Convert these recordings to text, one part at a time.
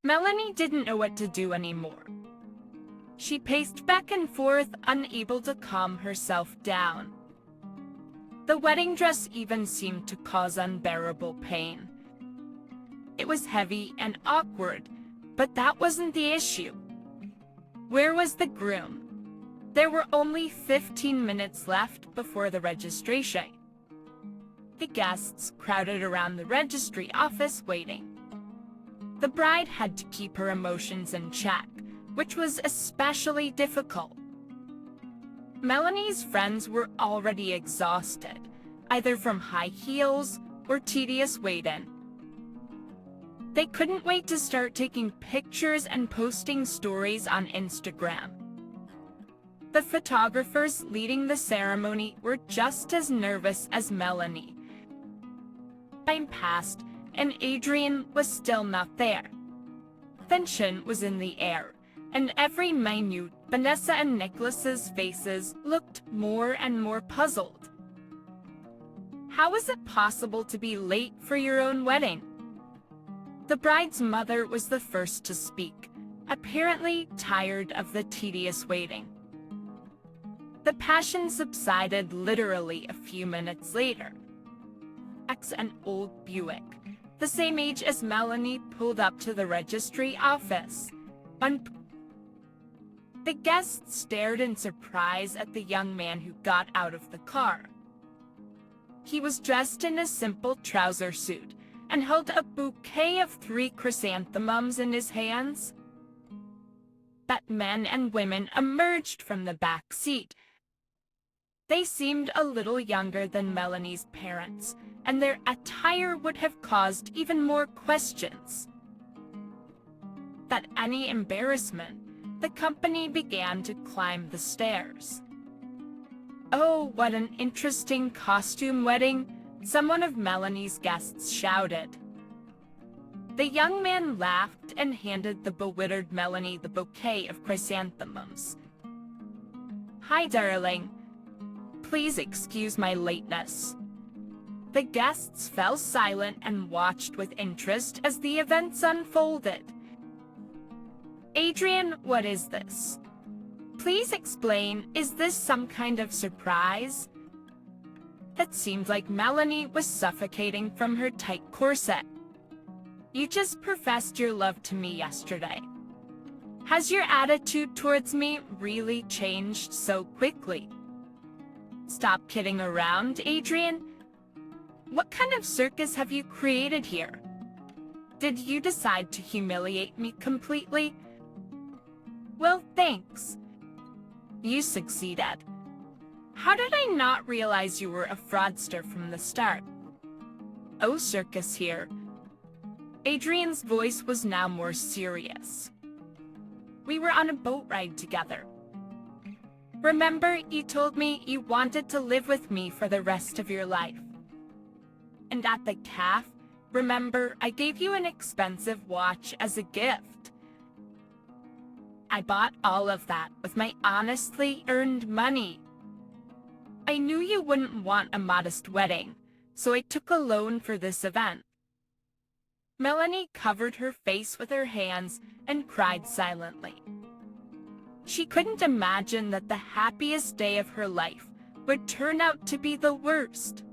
Melanie didn't know what to do anymore. She paced back and forth, unable to calm herself down. The wedding dress even seemed to cause unbearable pain. It was heavy and awkward, but that wasn't the issue. Where was the groom? There were only 15 minutes left before the registration. The guests crowded around the registry office waiting. The bride had to keep her emotions in check, which was especially difficult. Melanie's friends were already exhausted, either from high heels or tedious wait-in. They couldn't wait to start taking pictures and posting stories on Instagram. The photographers leading the ceremony were just as nervous as Melanie. Time passed, and Adrian was still not there. Tension was in the air, and every minute, Vanessa and Nicholas's faces looked more and more puzzled. How is it possible to be late for your own wedding? The bride's mother was the first to speak, apparently tired of the tedious waiting. The passion subsided literally a few minutes later. An old Buick, the same age as Melanie, pulled up to the registry office. The guests stared in surprise at the young man who got out of the car. He was dressed in a simple trouser suit and held a bouquet of 3 chrysanthemums in his hands. That men and women emerged from the back seat. They seemed a little younger than Melanie's parents, and their attire would have caused even more questions. Without any embarrassment, the company began to climb the stairs. "Oh, what an interesting costume wedding," someone of Melanie's guests shouted. The young man laughed and handed the bewildered Melanie the bouquet of chrysanthemums. "Hi, darling. Please excuse my lateness." The guests fell silent and watched with interest as the events unfolded. "Adrian, what is this? Please explain, is this some kind of surprise?" It seemed like Melanie was suffocating from her tight corset. "You just professed your love to me yesterday. Has your attitude towards me really changed so quickly? Stop kidding around, Adrian. What kind of circus have you created here? Did you decide to humiliate me completely?" "Well, thanks. You succeeded. How did I not realize you were a fraudster from the start?" "Oh, circus here." Adrian's voice was now more serious. "We were on a boat ride together. Remember, you told me you wanted to live with me for the rest of your life. And at the calf, remember, I gave you an expensive watch as a gift. I bought all of that with my honestly earned money. I knew you wouldn't want a modest wedding, so I took a loan for this event." Melanie covered her face with her hands and cried silently. She couldn't imagine that the happiest day of her life would turn out to be the worst.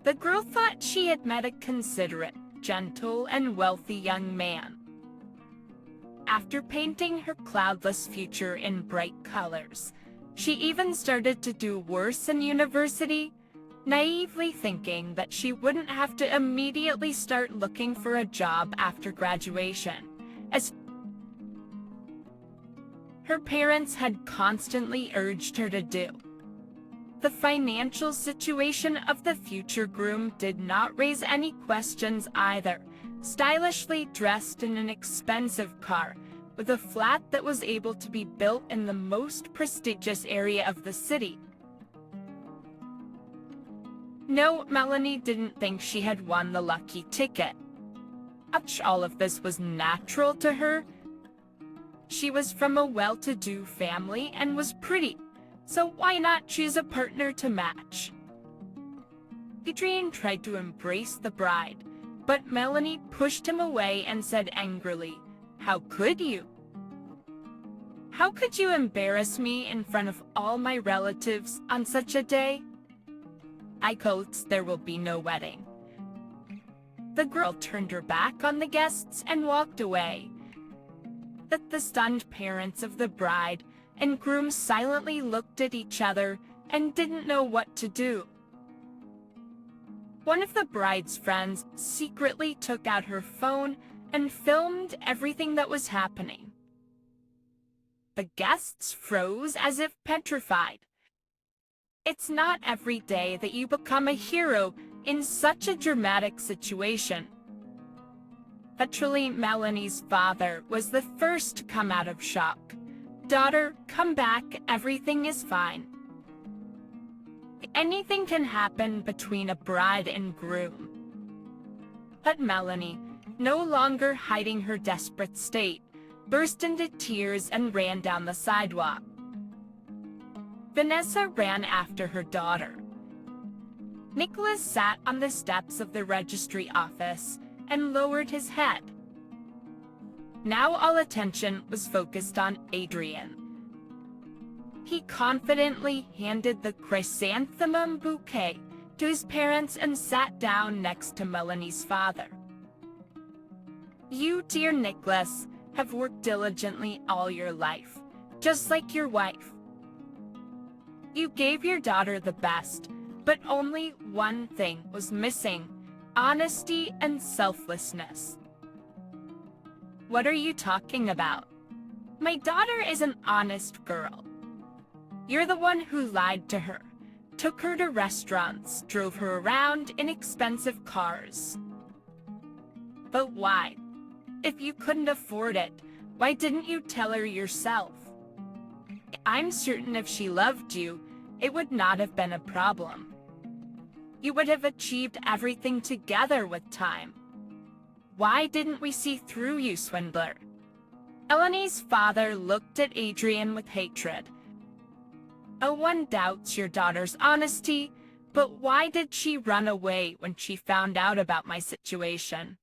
The girl thought she had met a considerate, gentle, and wealthy young man. After painting her cloudless future in bright colors, she even started to do worse in university, naively thinking that she wouldn't have to immediately start looking for a job after graduation, as her parents had constantly urged her to do. The financial situation of the future groom did not raise any questions either, stylishly dressed in an expensive car, with a flat that was able to be built in the most prestigious area of the city. No, Melanie didn't think she had won the lucky ticket. All of this was natural to her. She was from a well-to-do family and was pretty, so why not choose a partner to match? Adrian tried to embrace the bride, But Melanie pushed him away and said angrily, "How could you? How could you embarrass me in front of all my relatives on such a day? I coax there will be no wedding." The girl turned her back on the guests and walked away. The stunned parents of the bride and groom silently looked at each other and didn't know what to do. One of the bride's friends secretly took out her phone and filmed everything that was happening. The guests froze as if petrified. It's not every day that you become a hero in such a dramatic situation. Naturally, Melanie's father was the first to come out of shock. "Daughter, come back, everything is fine." Anything can happen between a bride and groom. But Melanie, no longer hiding her desperate state, burst into tears and ran down the sidewalk. Vanessa ran after her daughter. Nicholas sat on the steps of the registry office and lowered his head. Now all attention was focused on Adrian. He confidently handed the chrysanthemum bouquet to his parents and sat down next to Melanie's father. "You, dear Nicholas, have worked diligently all your life, just like your wife. You gave your daughter the best, but only one thing was missing: honesty and selflessness." "What are you talking about? My daughter is an honest girl. You're the one who lied to her, took her to restaurants, drove her around in expensive cars." "But why? If you couldn't afford it, why didn't you tell her yourself? I'm certain if she loved you, it would not have been a problem. You would have achieved everything together with time. Why didn't we see through you, swindler?" Melanie's father looked at Adrian with hatred. "No one doubts your daughter's honesty, but why did she run away when she found out about my situation?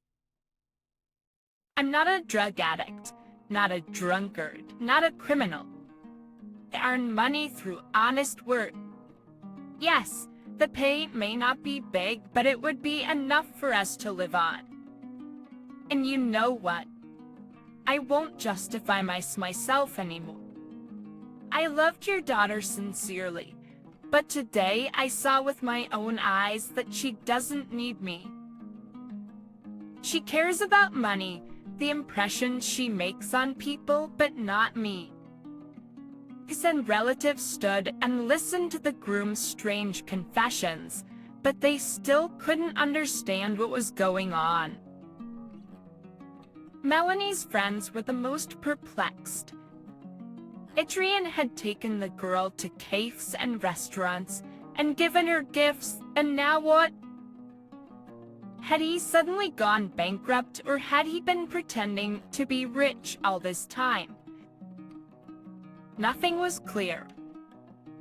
I'm not a drug addict, not a drunkard, not a criminal. I earn money through honest work. Yes, the pay may not be big, but it would be enough for us to live on. And you know what? I won't justify myself anymore. I loved your daughter sincerely, but today I saw with my own eyes that she doesn't need me. She cares about money, the impression she makes on people, but not me." His relatives stood and listened to the groom's strange confessions, but they still couldn't understand what was going on. Melanie's friends were the most perplexed. Adrian had taken the girl to cafes and restaurants and given her gifts, and now what? Had he suddenly gone bankrupt, or had he been pretending to be rich all this time? Nothing was clear.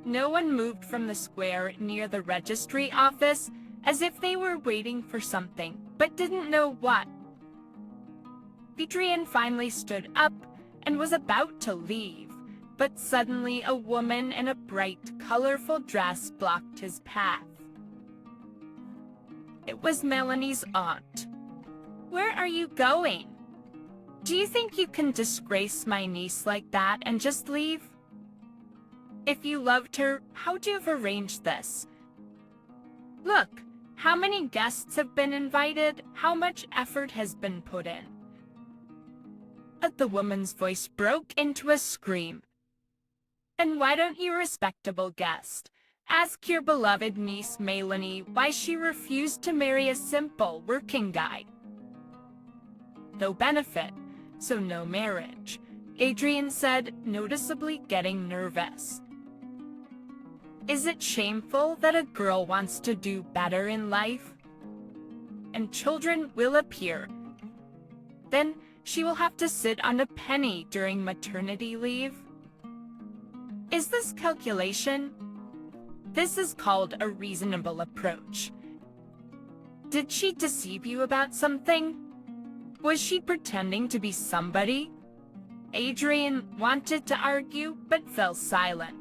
No one moved from the square near the registry office, as if they were waiting for something, but didn't know what. Adrian finally stood up and was about to leave, but suddenly a woman in a bright, colorful dress blocked his path. It was Melanie's aunt. "Where are you going? Do you think you can disgrace my niece like that and just leave? If you loved her, how'd you have arranged this? Look, how many guests have been invited, how much effort has been put in." The woman's voice broke into a scream. "And why don't you, respectable guest, ask your beloved niece Melanie why she refused to marry a simple working guy? No benefit, so no marriage," Adrian said, noticeably getting nervous. "Is it shameful that a girl wants to do better in life? And children will appear. Then she will have to sit on a penny during maternity leave? Is this calculation? This is called a reasonable approach. Did she deceive you about something? Was she pretending to be somebody? Adrian wanted to argue, but fell silent.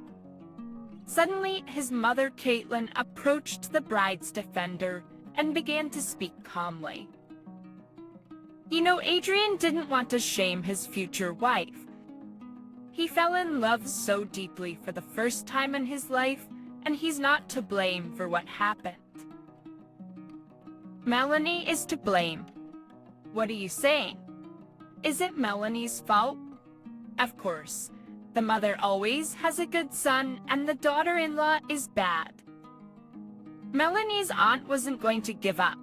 Suddenly, his mother, Caitlin, approached the bride's defender and began to speak calmly. You know, Adrian didn't want to shame his future wife. He fell in love so deeply for the first time in his life, and he's not to blame for what happened. Melanie is to blame. What are you saying? Is it Melanie's fault? Of course. The mother always has a good son, and the daughter-in-law is bad. Melanie's aunt wasn't going to give up.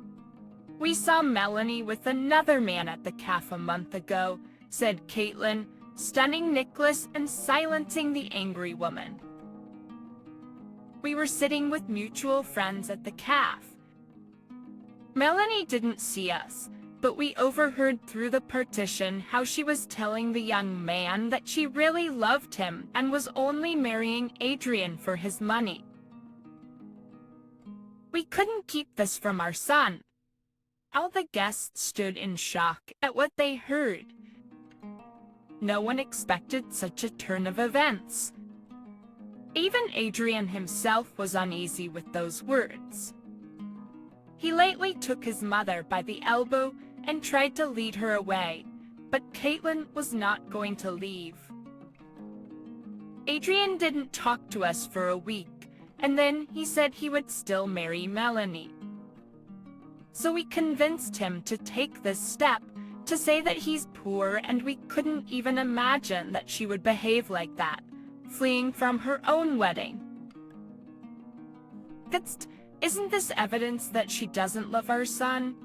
We saw Melanie with another man at the cafe a month ago, said Caitlin, stunning Nicholas and silencing the angry woman. We were sitting with mutual friends at the cafe. Melanie didn't see us, but we overheard through the partition how she was telling the young man that she really loved him and was only marrying Adrian for his money. We couldn't keep this from our son. All the guests stood in shock at what they heard. No one expected such a turn of events. Even Adrian himself was uneasy with those words. He lightly took his mother by the elbow and tried to lead her away, but Caitlin was not going to leave. Adrian didn't talk to us for a week, and then he said he would still marry Melanie. So we convinced him to take this step, to say that he's poor and we couldn't even imagine that she would behave like that, fleeing from her own wedding. Isn't this evidence that she doesn't love our son?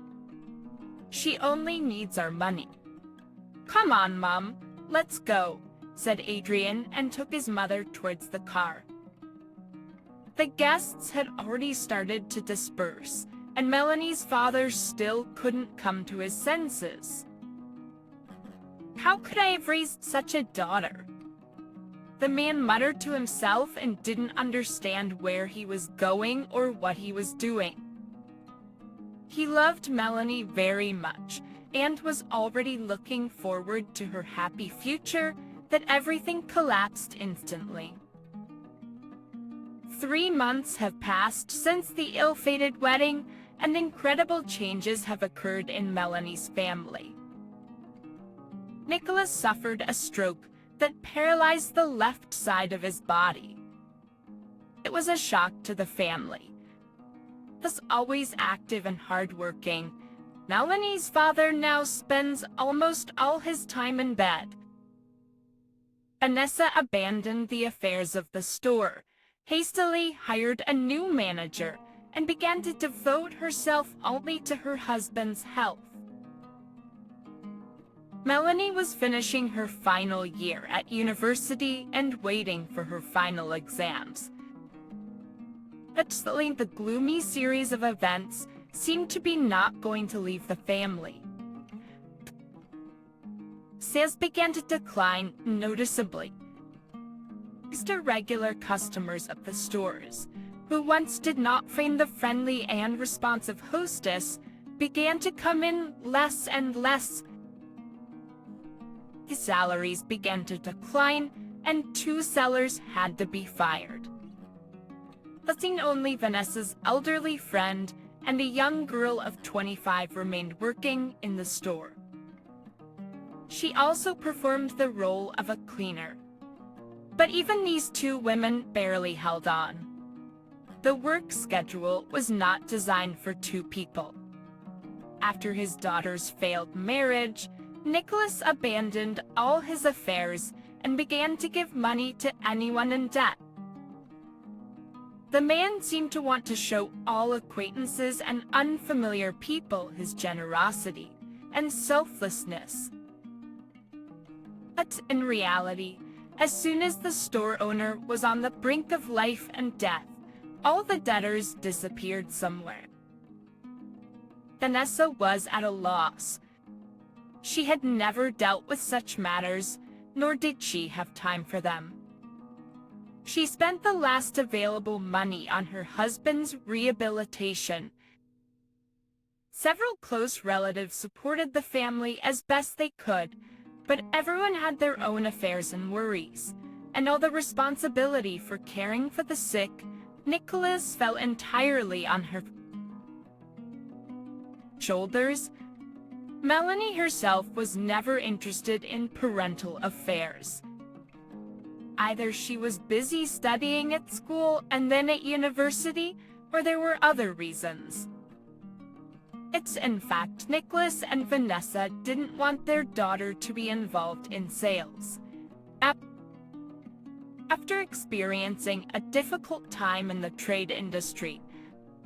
She only needs our money. Come on, Mom, let's go, said Adrian and took his mother towards the car. The guests had already started to disperse, and Melanie's father still couldn't come to his senses. How could I have raised such a daughter? The man muttered to himself and didn't understand where he was going or what he was doing. He loved Melanie very much and was already looking forward to her happy future that everything collapsed instantly. 3 months have passed since the ill-fated wedding, and incredible changes have occurred in Melanie's family. Nicholas suffered a stroke that paralyzed the left side of his body. It was a shock to the family. Thus always active and hardworking, Melanie's father now spends almost all his time in bed. Vanessa abandoned the affairs of the store, hastily hired a new manager, and began to devote herself only to her husband's health. Melanie was finishing her final year at university and waiting for her final exams. Suddenly, the gloomy series of events seemed to be not going to leave the family. Sales began to decline noticeably. The regular customers of the stores, who once did not find the friendly and responsive hostess, began to come in less and less. His salaries began to decline, and 2 sellers had to be fired. Thusing only Vanessa's elderly friend and a young girl of 25 remained working in the store. She also performed the role of a cleaner. But even these 2 women barely held on. The work schedule was not designed for 2 people. After his daughter's failed marriage, Nicholas abandoned all his affairs and began to give money to anyone in debt. The man seemed to want to show all acquaintances and unfamiliar people his generosity and selflessness. But in reality, as soon as the store owner was on the brink of life and death, all the debtors disappeared somewhere. Vanessa was at a loss. She had never dealt with such matters, nor did she have time for them. She spent the last available money on her husband's rehabilitation Several close relatives supported the family as best they could, but everyone had their own affairs and worries, and all the responsibility for caring for the sick, Nicholas fell entirely on her shoulders. Melanie herself was never interested in parental affairs. Either she was busy studying at school and then at university, or there were other reasons. It's in fact, Nicholas and Vanessa didn't want their daughter to be involved in sales. After experiencing a difficult time in the trade industry,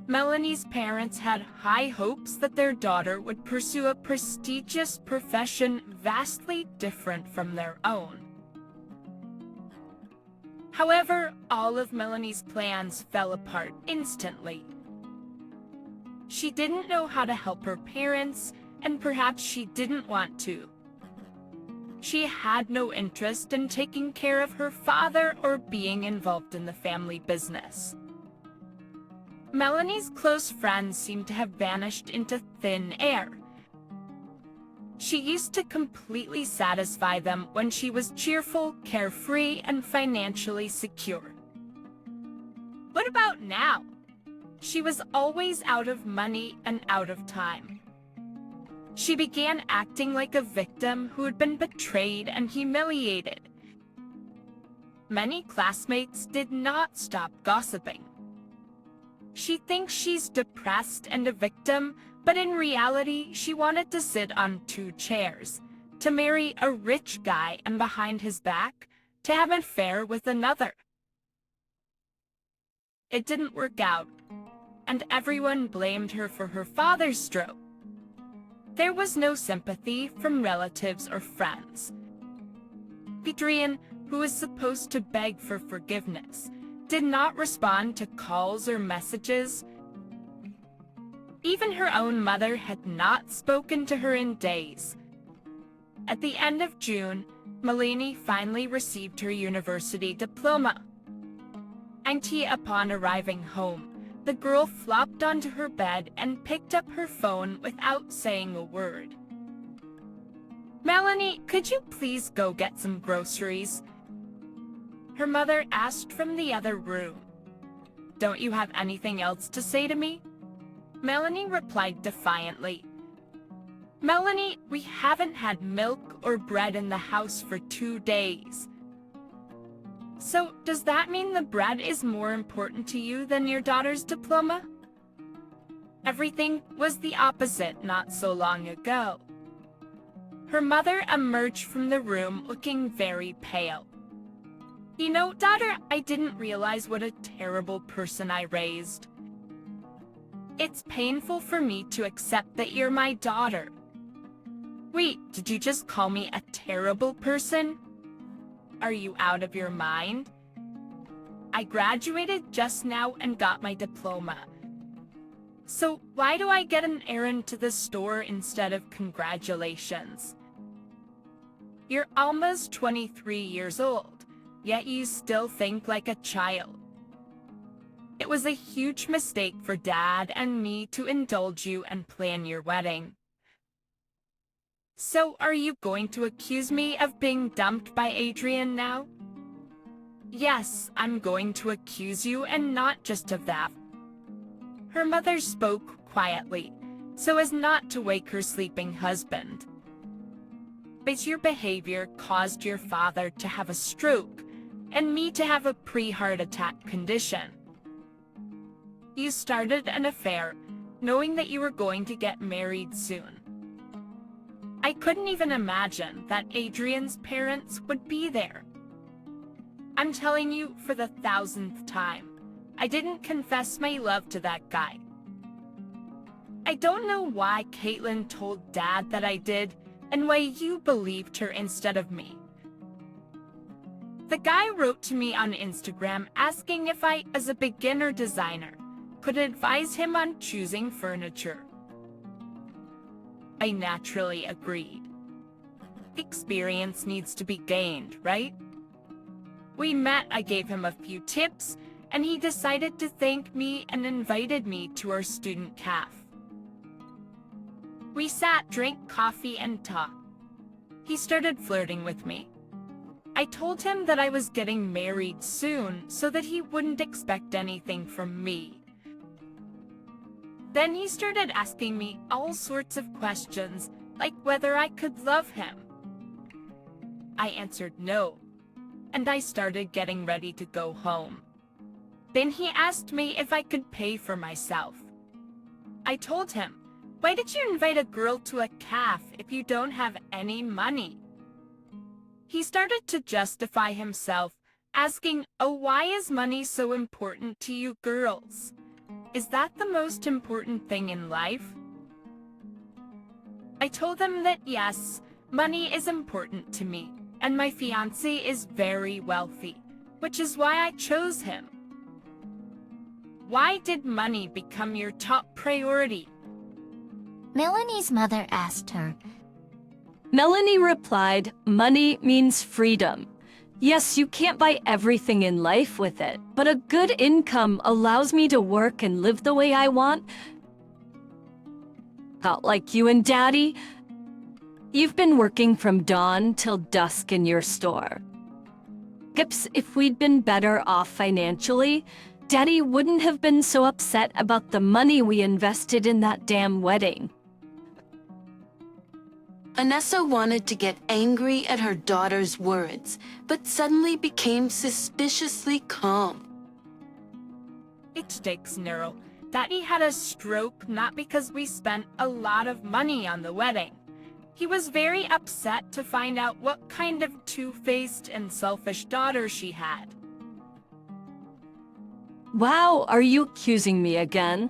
Melanie's parents had high hopes that their daughter would pursue a prestigious profession vastly different from their own. However, all of Melanie's plans fell apart instantly. She didn't know how to help her parents, and perhaps she didn't want to. She had no interest in taking care of her father or being involved in the family business. Melanie's close friends seemed to have vanished into thin air. She used to completely satisfy them when she was cheerful, carefree, and financially secure. What about now? She was always out of money and out of time. She began acting like a victim who had been betrayed and humiliated. Many classmates did not stop gossiping. She thinks she's depressed and a victim, but in reality, she wanted to sit on 2 chairs, to marry a rich guy and behind his back, to have an affair with another. It didn't work out, and everyone blamed her for her father's stroke. There was no sympathy from relatives or friends. Adrian, who was supposed to beg for forgiveness, did not respond to calls or messages. Even her own mother had not spoken to her in days. At the end of June, Melanie finally received her university diploma. Upon arriving home, the girl flopped onto her bed and picked up her phone without saying a word. "Melanie, could you please go get some groceries?" her mother asked from the other room. "Don't you have anything else to say to me?" Melanie replied defiantly. "Melanie, we haven't had milk or bread in the house for 2 days. So, does that mean the bread is more important to you than your daughter's diploma?" Everything was the opposite not so long ago. Her mother emerged from the room looking very pale. "You know, daughter, I didn't realize what a terrible person I raised. It's painful for me to accept that you're my daughter." "Wait, did you just call me a terrible person? Are you out of your mind? I graduated just now and got my diploma. So why do I get an errand to the store instead of congratulations? You're almost 23 years old, yet you still think like a child. It was a huge mistake for Dad and me to indulge you and plan your wedding. So are you going to accuse me of being dumped by Adrian now?" "Yes, I'm going to accuse you, and not just of that." Her mother spoke quietly, so as not to wake her sleeping husband. "But your behavior caused your father to have a stroke, and me to have a pre-heart attack condition. You started an affair, knowing that you were going to get married soon. I couldn't even imagine that Adrian's parents would be there. I'm telling you for the 1,000th time, I didn't confess my love to that guy. I don't know why Caitlin told Dad that I did, and why you believed her instead of me. The guy wrote to me on Instagram asking if I, as a beginner designer, could advise him on choosing furniture. I naturally agreed. Experience needs to be gained, right? We met, I gave him a few tips, and he decided to thank me and invited me to our student cafe. We sat, drank coffee, and talked. He started flirting with me. I told him that I was getting married soon so that he wouldn't expect anything from me. Then he started asking me all sorts of questions, like whether I could love him. I answered no, and I started getting ready to go home. Then he asked me if I could pay for myself. I told him, "Why did you invite a girl to a calf if you don't have any money?" He started to justify himself, asking, "Oh, why is money so important to you girls? Is that the most important thing in life?" I told him that yes, money is important to me, and my fiancé is very wealthy, which is why I chose him. Why did money become your top priority? Melanie's mother asked her. Melanie replied, "Money means freedom. Yes, you can't buy everything in life with it, but a good income allows me to work and live the way I want. Not like you and Daddy. You've been working from dawn till dusk in your store. Gips, if we'd been better off financially, Daddy wouldn't have been so upset about the money we invested in that damn wedding." Vanessa wanted to get angry at her daughter's words, but suddenly became suspiciously calm. It stakes narrow. Daddy had a stroke not because we spent a lot of money on the wedding. He was very upset to find out what kind of two-faced and selfish daughter she had. Wow, are you accusing me again?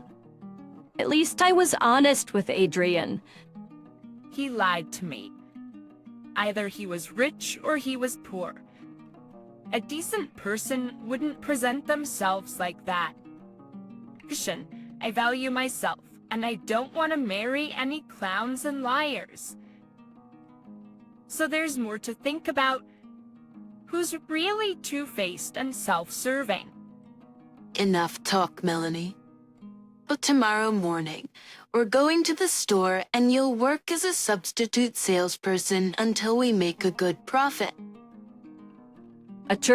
At least I was honest with Adrian. He lied to me. Either he was rich or he was poor. A decent person wouldn't present themselves like that. Listen, I value myself, and I don't want to marry any clowns and liars. So there's more to think about. Who's really two-faced and self-serving? Enough talk, Melanie. So tomorrow morning, we're going to the store and you'll work as a substitute salesperson until we make a good profit.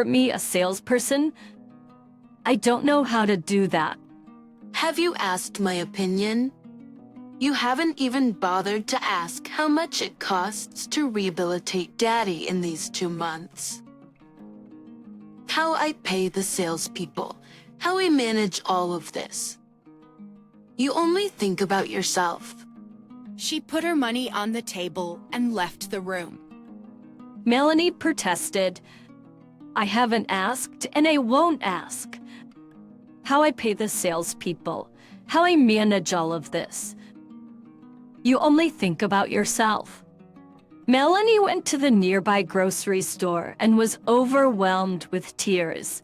Me, a salesperson? I don't know how to do that. Have you asked my opinion? You haven't even bothered to ask how much it costs to rehabilitate Daddy in these 2 months. How I pay the salespeople, how we manage all of this. You only think about yourself. She put her money on the table and left the room. Melanie protested. I haven't asked, and I won't ask. How I pay the salespeople, how I manage all of this. You only think about yourself. Melanie went to the nearby grocery store and was overwhelmed with tears.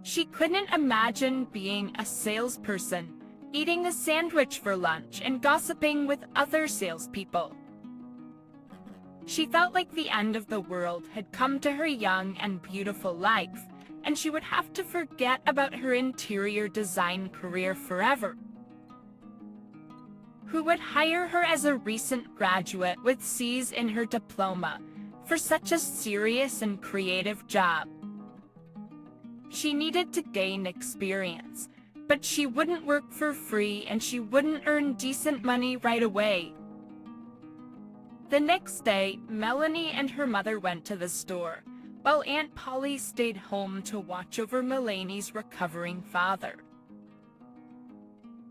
She couldn't imagine being a salesperson, eating a sandwich for lunch and gossiping with other salespeople. She felt like the end of the world had come to her young and beautiful life, and she would have to forget about her interior design career forever. Who would hire her as a recent graduate with C's in her diploma for such a serious and creative job? She needed to gain experience, but she wouldn't work for free and she wouldn't earn decent money right away. The next day, Melanie and her mother went to the store, while Aunt Polly stayed home to watch over Melanie's recovering father.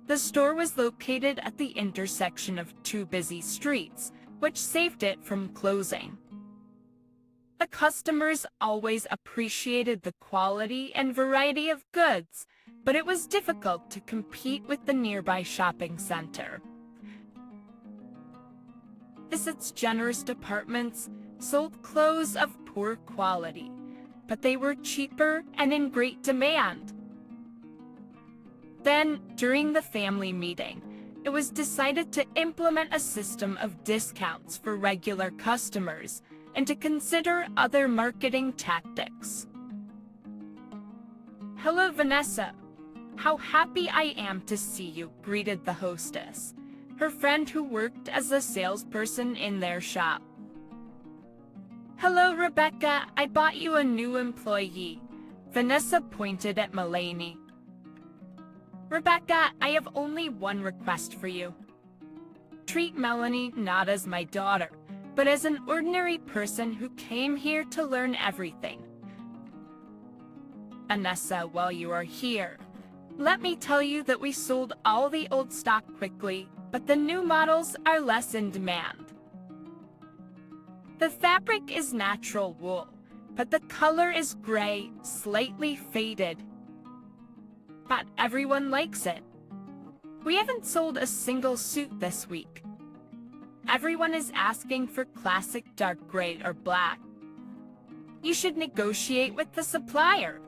The store was located at the intersection of 2 busy streets, which saved it from closing. The customers always appreciated the quality and variety of goods, but it was difficult to compete with the nearby shopping center. Its generous departments sold clothes of poor quality, but they were cheaper and in great demand. Then, during the family meeting, it was decided to implement a system of discounts for regular customers and to consider other marketing tactics. "Hello, Vanessa. How happy I am to see you," greeted the hostess. her friend who worked as a salesperson in their shop. "Hello, Rebecca. I bought you a new employee." Vanessa pointed at Melanie. "Rebecca, I have only one request for you. Treat Melanie not as my daughter, but as an ordinary person who came here to learn everything. Vanessa, while you are here, let me tell you that we sold all the old stock quickly, but the new models are less in demand. The fabric is natural wool, but the color is gray, slightly faded. But everyone likes it. We haven't sold a single suit this week. Everyone is asking for classic dark gray or black. You should negotiate with the supplier.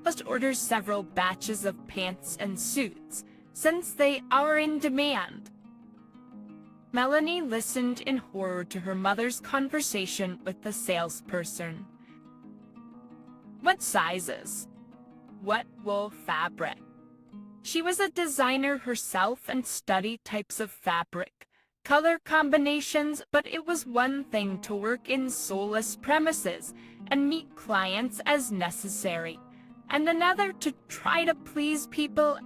Must order several batches of pants and suits, since they are in demand." Melanie listened in horror to her mother's conversation with the salesperson. What sizes? What wool fabric? She was a designer herself and studied types of fabric, color combinations, but it was one thing to work in soulless premises and meet clients as necessary, and another to try to please people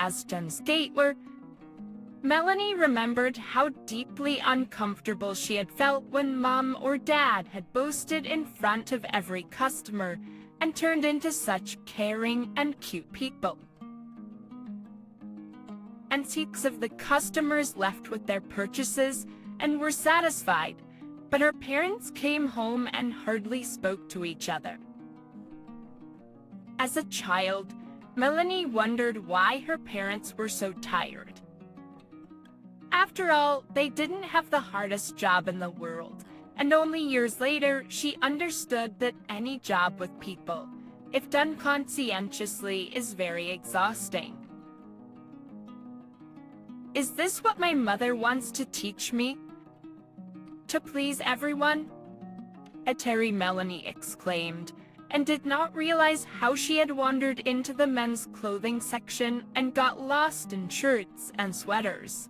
As Jen's gate were, Melanie remembered how deeply uncomfortable she had felt when Mom or Dad had boasted in front of every customer and turned into such caring and cute people. And six of the customers left with their purchases and were satisfied, but her parents came home and hardly spoke to each other. As a child, Melanie wondered why her parents were so tired. After all, they didn't have the hardest job in the world, and only years later she understood that any job with people, if done conscientiously, is very exhausting. Is this what my mother wants to teach me? To please everyone? Melanie exclaimed, and did not realize how she had wandered into the men's clothing section and got lost in shirts and sweaters.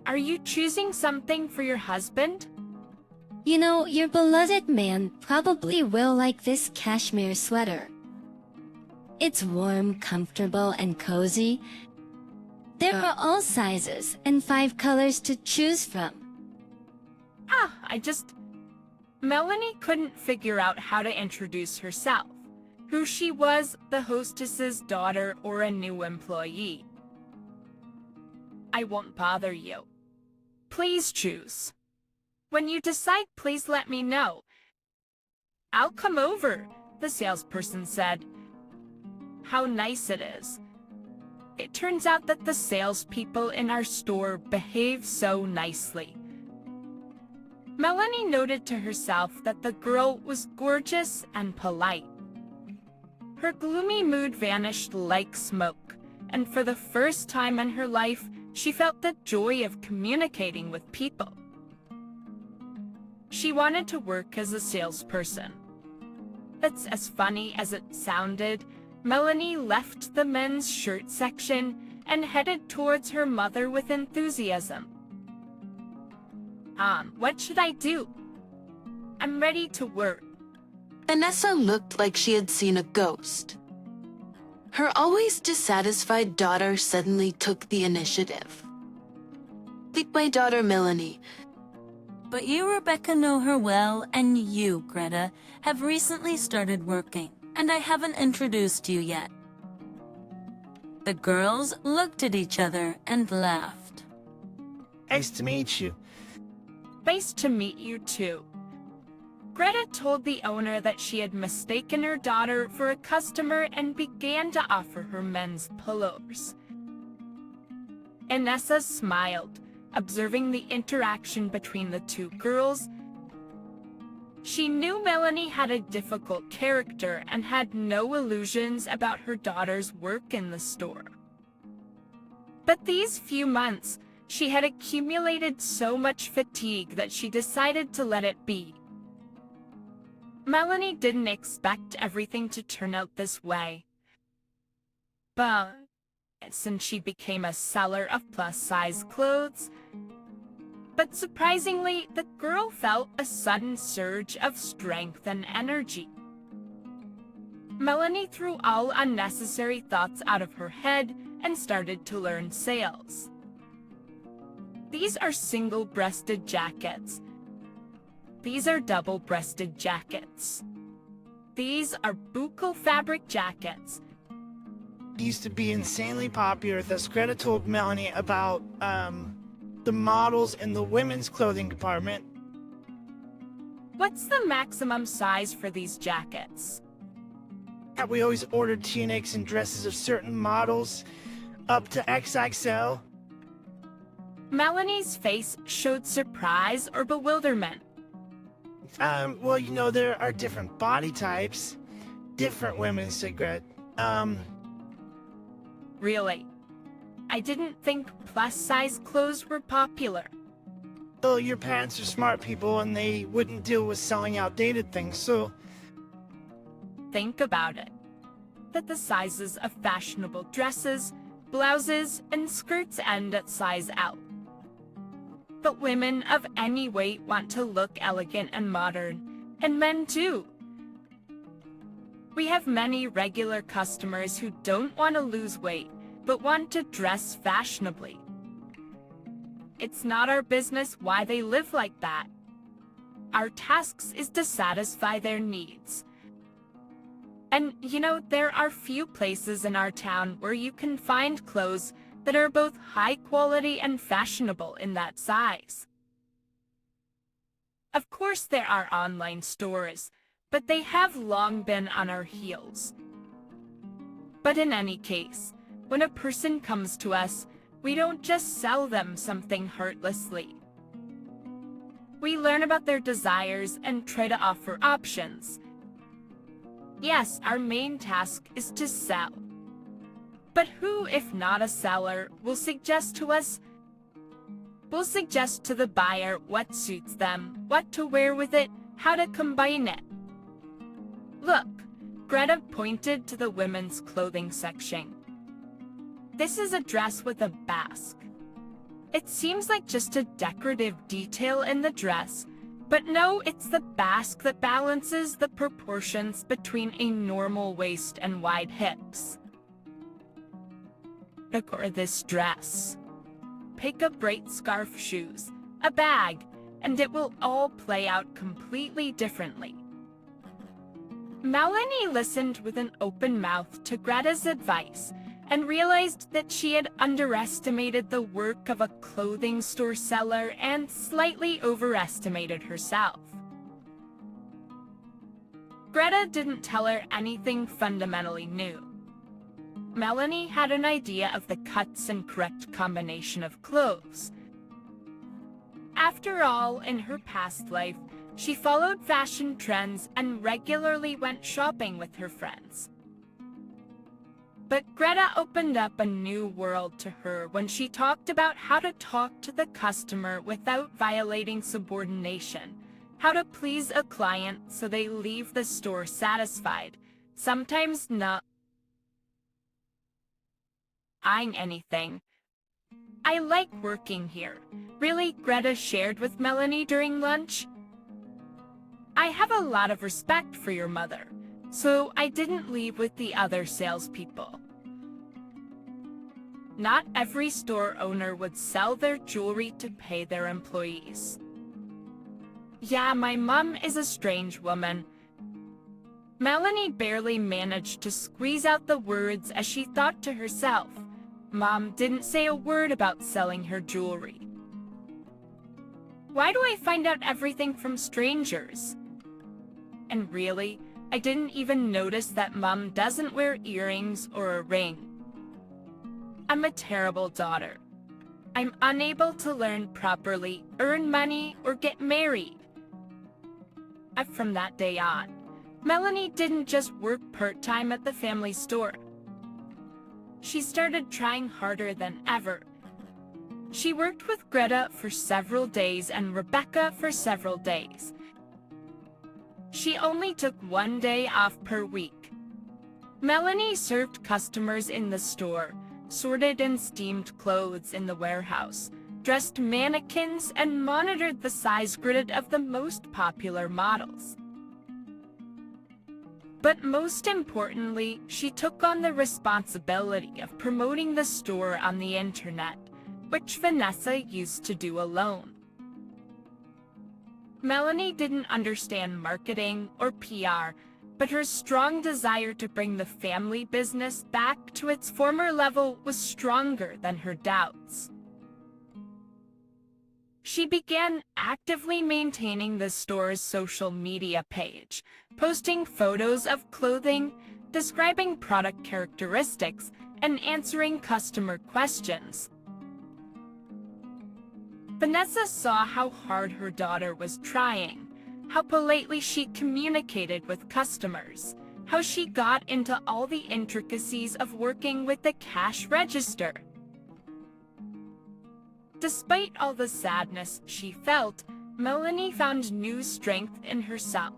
Are you choosing something for your husband? You know, your beloved man probably will like this cashmere sweater. It's warm, comfortable, and cozy. There are all sizes and 5 colors to choose from. Melanie couldn't figure out how to introduce herself, who she was, the hostess's daughter or a new employee. I won't bother you. Please choose. When you decide, please let me know. I'll come over, the salesperson said. How nice it is. It turns out that the salespeople in our store behave so nicely. Melanie noted to herself that the girl was gorgeous and polite. Her gloomy mood vanished like smoke, and for the first time in her life, she felt the joy of communicating with people. She wanted to work as a salesperson. That's as funny as it sounded. Melanie left the men's shirt section and headed towards her mother with enthusiasm. What should I do? I'm ready to work. Vanessa looked like she had seen a ghost. Her always dissatisfied daughter suddenly took the initiative. Like my daughter Melanie. But you, Rebecca, know her well, and you, Greta, have recently started working, and I haven't introduced you yet. The girls looked at each other and laughed. Nice to meet you. Nice to meet you too. Greta told the owner that she had mistaken her daughter for a customer and began to offer her men's pillows. Inessa smiled, observing the interaction between the two girls. She knew Melanie had a difficult character and had no illusions about her daughter's work in the store. But these few months, she had accumulated so much fatigue that she decided to let it be. Melanie didn't expect everything to turn out this way. bone since she became a seller of plus-size clothes. But surprisingly, the girl felt a sudden surge of strength and energy. Melanie threw all unnecessary thoughts out of her head and started to learn sales. These are single-breasted jackets. These are double-breasted jackets. These are buccal fabric jackets. Used to be insanely popular. Thus, Greta told Melanie about the models in the women's clothing department. What's the maximum size for these jackets? We always ordered tunics and dresses of certain models up to XXL. Melanie's face showed surprise or bewilderment. Well, you know, there are different body types. Different women, said Greta. Really? I didn't think plus-size clothes were popular. Well, your parents are smart people and they wouldn't deal with selling outdated things, so... Think about it. That the sizes of fashionable dresses, blouses, and skirts end at size L. But women of any weight want to look elegant and modern, and men too. We have many regular customers who don't want to lose weight, but want to dress fashionably. It's not our business why they live like that. Our task is to satisfy their needs. And, you know, there are few places in our town where you can find clothes that are both high quality and fashionable in that size. Of course there are online stores, but they have long been on our heels. But in any case, when a person comes to us, we don't just sell them something heartlessly. We learn about their desires and try to offer options. Yes, our main task is to sell. But who, if not a seller, will suggest to us? We'll suggest to the buyer what suits them, what to wear with it, how to combine it. Look, Greta pointed to the women's clothing section. This is a dress with a basque. It seems like just a decorative detail in the dress, but no, it's the basque that balances the proportions between a normal waist and wide hips. Decor this dress. Pick a bright scarf, shoes, a bag, and it will all play out completely differently. Melanie listened with an open mouth to Greta's advice and realized that she had underestimated the work of a clothing store seller and slightly overestimated herself. Greta didn't tell her anything fundamentally new. Melanie had an idea of the cuts and correct combination of clothes. After all, in her past life, she followed fashion trends and regularly went shopping with her friends. But Greta opened up a new world to her when she talked about how to talk to the customer without violating subordination, how to please a client so they leave the store satisfied, sometimes not buying anything. I like working here. Really, Greta shared with Melanie during lunch. I have a lot of respect for your mother, so I didn't leave with the other salespeople. Not every store owner would sell their jewelry to pay their employees. Yeah, my mom is a strange woman. Melanie barely managed to squeeze out the words as she thought to herself. Mom didn't say a word about selling her jewelry. Why do I find out everything from strangers? And really, I didn't even notice that Mom doesn't wear earrings or a ring. I'm a terrible daughter. I'm unable to learn properly, earn money, or get married. From that day on, Melanie didn't just work part-time at the family store. She started trying harder than ever. She worked with Greta for several days and Rebecca for several days. She only took one day off per week. Melanie served customers in the store, sorted and steamed clothes in the warehouse, dressed mannequins, and monitored the size grid of the most popular models. But most importantly, she took on the responsibility of promoting the store on the internet, which Vanessa used to do alone. Melanie didn't understand marketing or PR, but her strong desire to bring the family business back to its former level was stronger than her doubts. She began actively maintaining the store's social media page, posting photos of clothing, describing product characteristics, and answering customer questions. Vanessa saw how hard her daughter was trying, how politely she communicated with customers, how she got into all the intricacies of working with the cash register. Despite all the sadness she felt, Melanie found new strength in herself.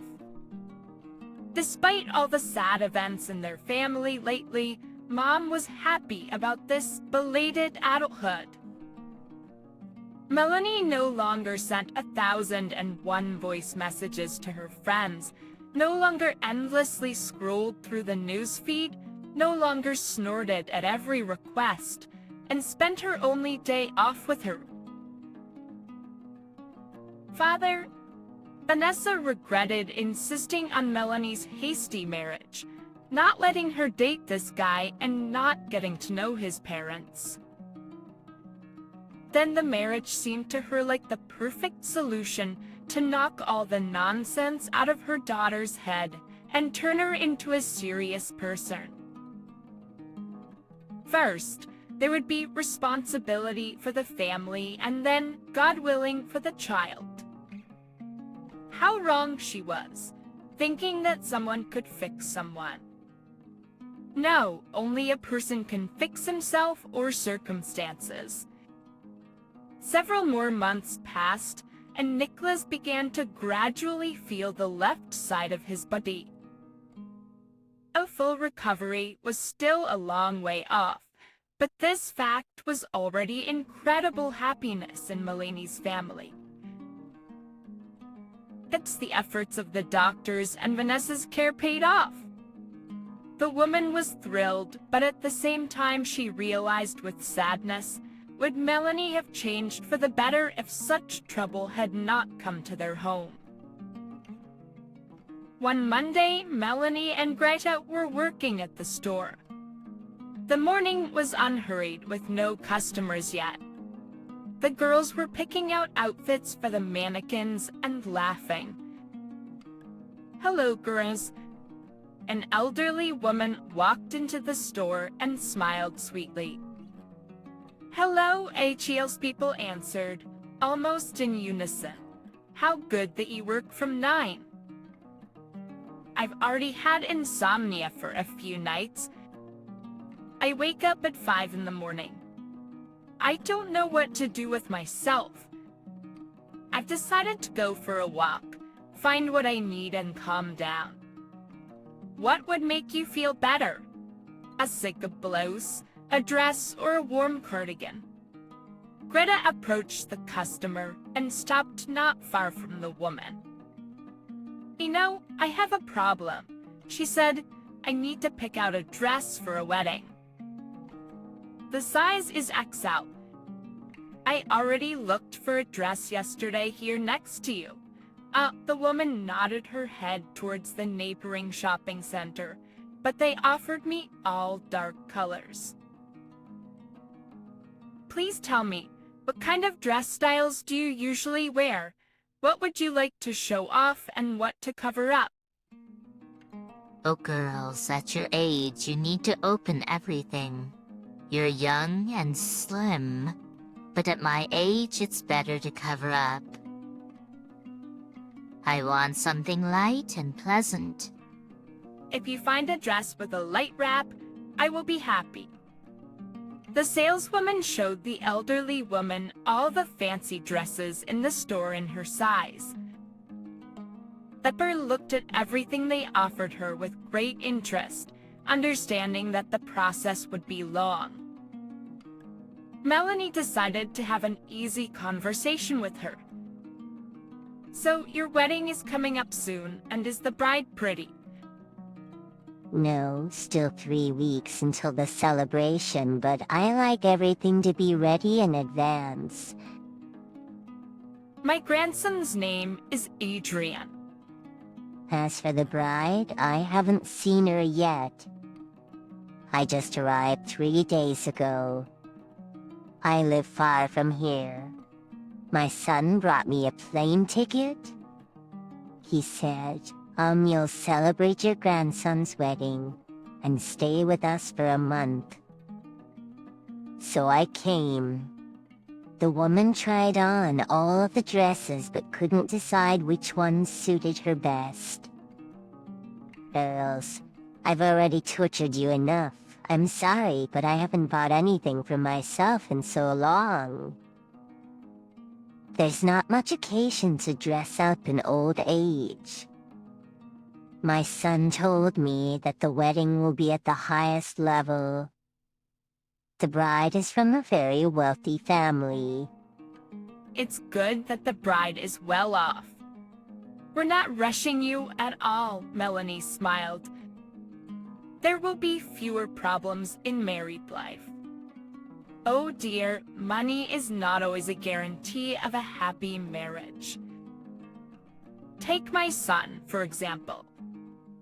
Despite all the sad events in their family lately, Mom was happy about this belated adulthood. Melanie no longer sent 1,001 voice messages to her friends, no longer endlessly scrolled through the newsfeed, no longer snorted at every request, and spent her only day off with her father. Vanessa regretted insisting on Melanie's hasty marriage, not letting her date this guy and not getting to know his parents. Then the marriage seemed to her like the perfect solution to knock all the nonsense out of her daughter's head and turn her into a serious person. First, there would be responsibility for the family, and then, God willing, for the child. How wrong she was, thinking that someone could fix someone. No, only a person can fix himself or circumstances. Several more months passed, and Nicholas began to gradually feel the left side of his body. A full recovery was still a long way off, but this fact was already incredible happiness in Melanie's family. It's the efforts of the doctors and Vanessa's care paid off. The woman was thrilled, but at the same time she realized with sadness, would Melanie have changed for the better if such trouble had not come to their home? One Monday, Melanie and Greta were working at the store. The morning was unhurried with no customers yet. The girls were picking out outfits for the mannequins and laughing. "Hello, girls." An elderly woman walked into the store and smiled sweetly. "Hello," HEL's people answered, almost in unison. "How good that you work from 9. I've already had insomnia for a few nights. I wake up at 5 in the morning. I don't know what to do with myself. I've decided to go for a walk, find what I need and calm down. What would make you feel better? A silk blouse, a dress, or a warm cardigan?" Greta approached the customer and stopped not far from the woman. "You know, I have a problem," she said. "I need to pick out a dress for a wedding. The size is XL. I already looked for a dress yesterday here next to you." The woman nodded her head towards the neighboring shopping center, but they offered me all dark colors. "Please tell me, what kind of dress styles do you usually wear? What would you like to show off and what to cover up?" Oh girls, at your age you need to open everything. You're young and slim, but at my age it's better to cover up. I want something light and pleasant. "If you find a dress with a light wrap, I will be happy." The saleswoman showed the elderly woman all the fancy dresses in the store in her size. Pepper looked at everything they offered her with great interest, understanding that the process would be long. Melanie decided to have an easy conversation with her. So, your wedding is coming up soon, and is the bride pretty? No, still 3 weeks until the celebration, but I like everything to be ready in advance. My grandson's name is Adrian. As for the bride, I haven't seen her yet. I just arrived 3 days ago. I live far from here. My son brought me a plane ticket. He said, you'll celebrate your grandson's wedding and stay with us for a month. So I came. The woman tried on all of the dresses but couldn't decide which one suited her best. Girls, I've already tortured you enough. I'm sorry, but I haven't bought anything for myself in so long. There's not much occasion to dress up in old age. My son told me that the wedding will be at the highest level. The bride is from a very wealthy family. It's good that the bride is well off. We're not rushing you at all, Melanie smiled. There will be fewer problems in married life. Oh dear, money is not always a guarantee of a happy marriage. Take my son, for example.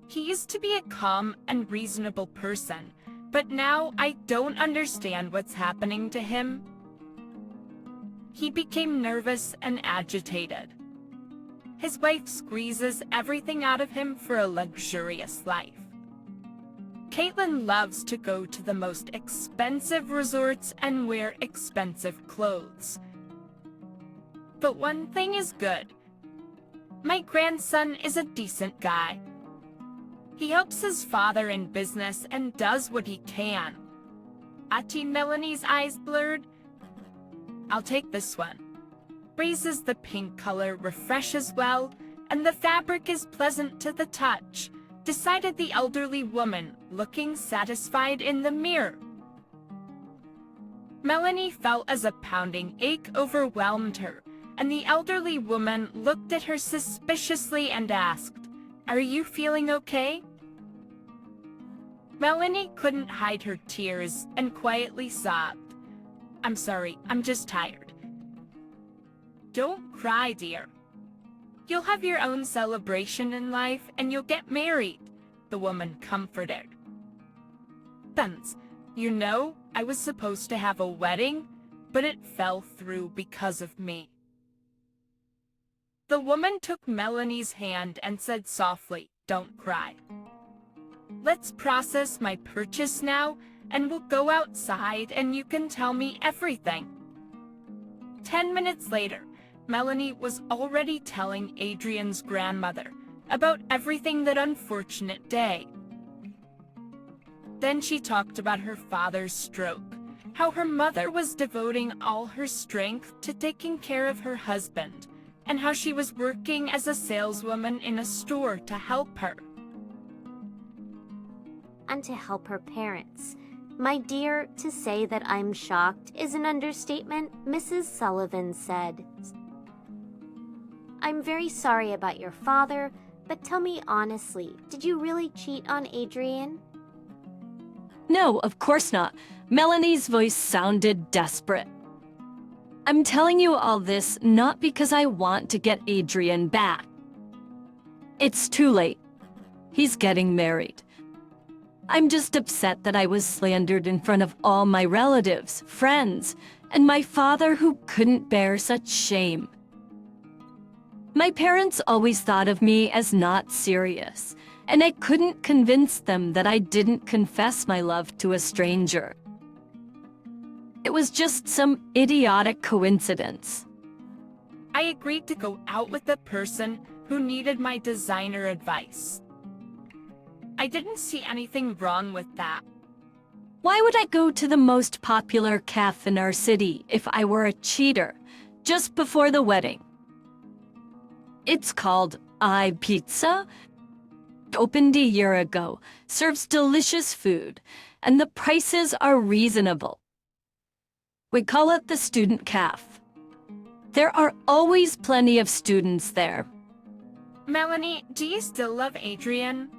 He used to be a calm and reasonable person, but now I don't understand what's happening to him. He became nervous and agitated. His wife squeezes everything out of him for a luxurious life. Caitlin loves to go to the most expensive resorts and wear expensive clothes. But one thing is good. My grandson is a decent guy. He helps his father in business and does what he can. Auntie Melanie's eyes blurred. I'll take this one. Breezes the pink color refreshes well, and the fabric is pleasant to the touch, decided the elderly woman, looking satisfied in the mirror. Melanie felt as a pounding ache overwhelmed her, and the elderly woman looked at her suspiciously and asked, "Are you feeling okay?" Melanie couldn't hide her tears and quietly sobbed. "I'm sorry, I'm just tired." "Don't cry, dear. You'll have your own celebration in life and you'll get married," the woman comforted. "Tons, you know, I was supposed to have a wedding, but it fell through because of me." The woman took Melanie's hand and said softly, "Don't cry. Let's process my purchase now, and we'll go outside and you can tell me everything." 10 minutes later, Melanie was already telling Adrian's grandmother about everything that unfortunate day. Then she talked about her father's stroke, how her mother was devoting all her strength to taking care of her husband, and how she was working as a saleswoman in a store to help her. And to help her parents. My dear, to say that I'm shocked is an understatement, Mrs. Sullivan said. I'm very sorry about your father, but tell me honestly, did you really cheat on Adrian? No, of course not. Melanie's voice sounded desperate. I'm telling you all this not because I want to get Adrian back. It's too late. He's getting married. I'm just upset that I was slandered in front of all my relatives, friends, and my father who couldn't bear such shame. My parents always thought of me as not serious, and I couldn't convince them that I didn't confess my love to a stranger. It was just some idiotic coincidence. I agreed to go out with the person who needed my designer advice. I didn't see anything wrong with that. Why would I go to the most popular cafe in our city if I were a cheater, just before the wedding? It's called iPizza. opened a year ago, serves delicious food, and the prices are reasonable. We call it the student cafe. There are always plenty of students there. Melanie, do you still love Adrian?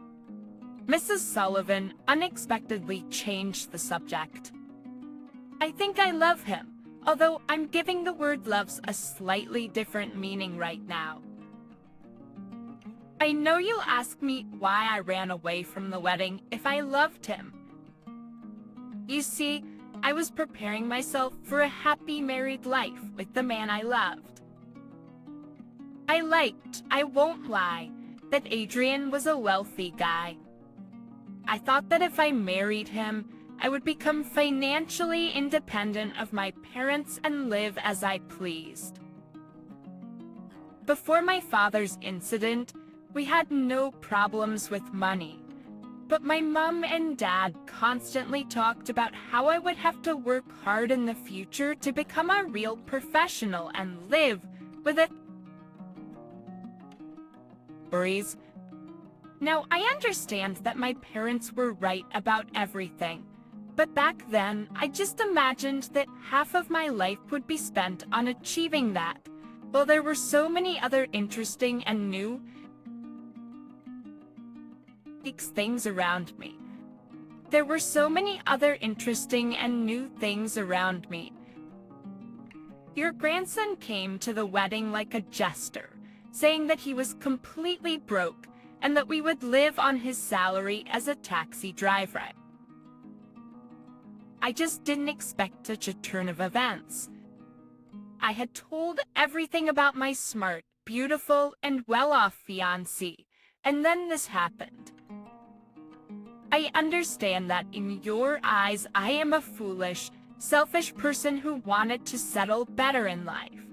Mrs. Sullivan unexpectedly changed the subject. I think I love him, although I'm giving the word loves a slightly different meaning right now. I know you'll ask me why I ran away from the wedding if I loved him. You see, I was preparing myself for a happy married life with the man I loved. I won't lie, that Adrian was a wealthy guy. I thought that if I married him, I would become financially independent of my parents and live as I pleased. Before my father's incident, we had no problems with money. But my mom and dad constantly talked about how I would have to work hard in the future to become a real professional and live with it. Worries. Now, I understand that my parents were right about everything, but back then, I just imagined that half of my life would be spent on achieving that, while there were so many other interesting and new things around me. There were so many other interesting and new things around me. Your grandson came to the wedding like a jester, saying that he was completely broke and that we would live on his salary as a taxi driver. I just didn't expect such a turn of events. I had told everything about my smart, beautiful, and well-off fiancé, and then this happened. I understand that in your eyes, I am a foolish, selfish person who wanted to settle better in life.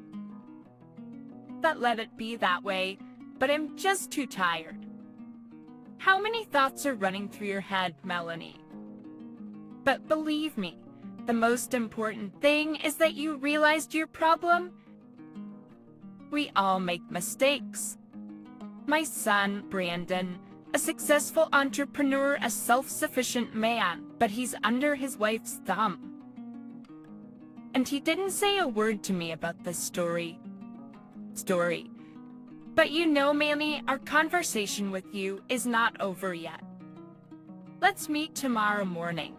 But let it be that way, but I'm just too tired. How many thoughts are running through your head, Melanie? But believe me, the most important thing is that you realized your problem. We all make mistakes. My son, Brandon, a successful entrepreneur, a self-sufficient man, but he's under his wife's thumb. And he didn't say a word to me about this story. But you know, Manny, our conversation with you is not over yet. Let's meet tomorrow morning.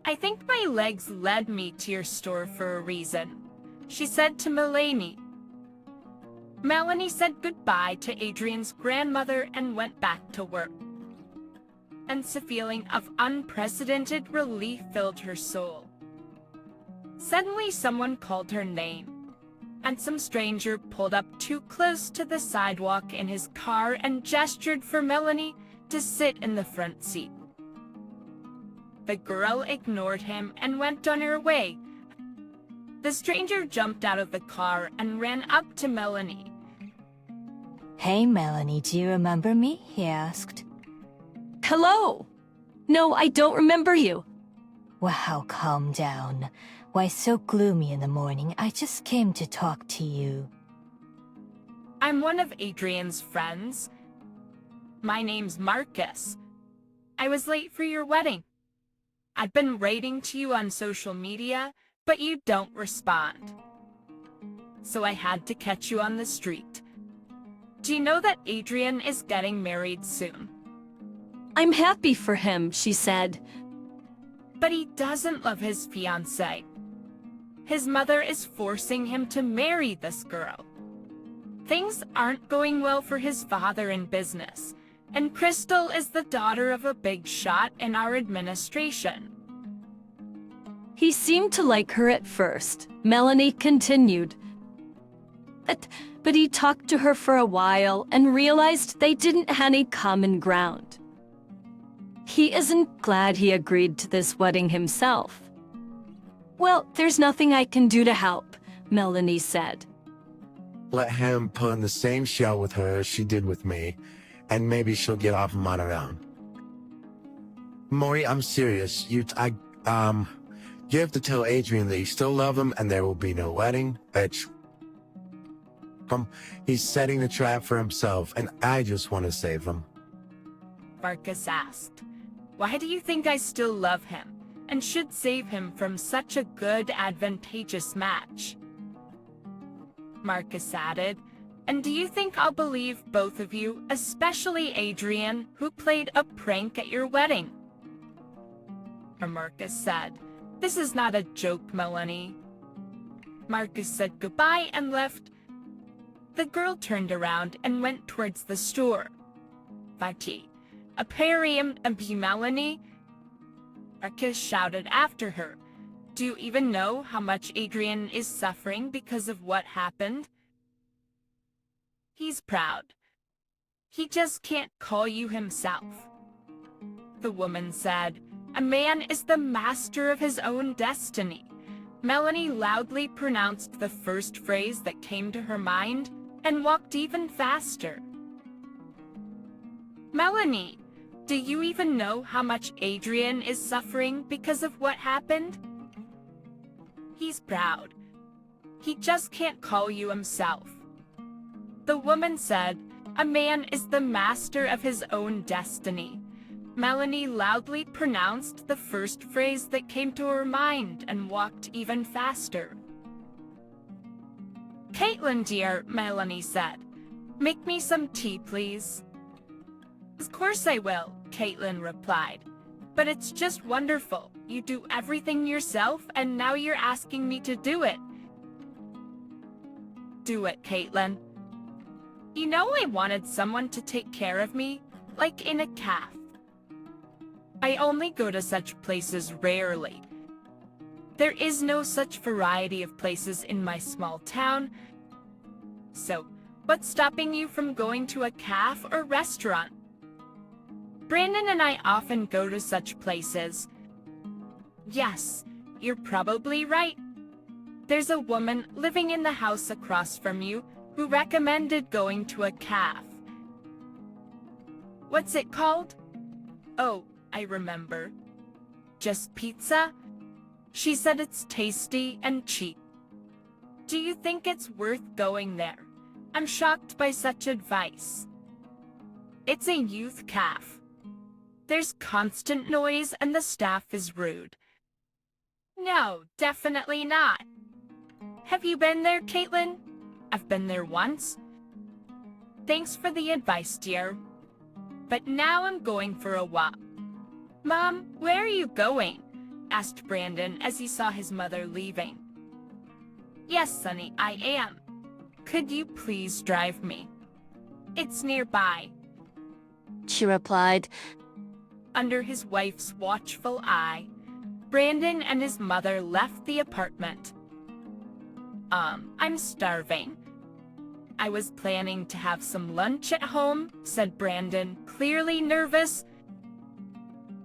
I think my legs led me to your store for a reason, she said to Melanie. Melanie said goodbye to Adrian's grandmother and went back to work. And a feeling of unprecedented relief filled her soul. Suddenly someone called her name, and some stranger pulled up too close to the sidewalk in his car and gestured for Melanie to sit in the front seat. The girl ignored him and went on her way. The stranger jumped out of the car and ran up to Melanie. Hey, Melanie, do you remember me? He asked. Hello! No, I don't remember you. Wow, calm down. Why so gloomy in the morning? I just came to talk to you. I'm one of Adrian's friends. My name's Marcus. I was late for your wedding. I've been writing to you on social media, but you don't respond. So I had to catch you on the street. Do you know that Adrian is getting married soon? I'm happy for him, she said. But he doesn't love his fiancée. His mother is forcing him to marry this girl. Things aren't going well for his father in business, and Crystal is the daughter of a big shot in our administration. He seemed to like her at first, Melanie continued. But he talked to her for a while and realized they didn't have any common ground. He isn't glad he agreed to this wedding himself. Well, there's nothing I can do to help, Melanie said. Let him put in the same shell with her as she did with me, and maybe she'll get off him on her own. Maury, I'm serious. You have to tell Adrian that you still love him and there will be no wedding, bitch. He's setting the trap for himself, and I just want to save him. Marcus asked. Why do you think I still love him and should save him from such a good, advantageous match? Marcus added, and do you think I'll believe both of you, especially Adrian, who played a prank at your wedding? Marcus said, this is not a joke, Melanie. Marcus said goodbye and left. The girl turned around and went towards the store. Vati, Aparium and be Melanie? Marcus shouted after her. Do you even know how much Adrian is suffering because of what happened? He's proud. He just can't call you himself. The woman said, a man is the master of his own destiny. Melanie loudly pronounced the first phrase that came to her mind and walked even faster. Melanie, do you even know how much Adrian is suffering because of what happened? He's proud. He just can't call you himself. The woman said, a man is the master of his own destiny. Melanie loudly pronounced the first phrase that came to her mind and walked even faster. Caitlin, dear, Melanie said, make me some tea, please. Of course I will, Caitlin replied. But it's just wonderful. You do everything yourself, and now you're asking me to do it. Do it, Caitlin. You know I wanted someone to take care of me, like in a calf. I only go to such places rarely. There is no such variety of places in my small town. So, what's stopping you from going to a cafe or restaurant? Brandon and I often go to such places. Yes, you're probably right. There's a woman living in the house across from you who recommended going to a cafe. What's it called? Oh, I remember. Just pizza? She said it's tasty and cheap. Do you think it's worth going there? I'm shocked by such advice. It's a youth cafe. There's constant noise and the staff is rude. No, definitely not. Have you been there, Caitlin? I've been there once. Thanks for the advice, dear. But now I'm going for a walk. Mom, where are you going? Asked Brandon as he saw his mother leaving. Yes, Sonny, I am. Could you please drive me? It's nearby. She replied. Under his wife's watchful eye, Brandon and his mother left the apartment. I'm starving. I was planning to have some lunch at home, said Brandon, clearly nervous.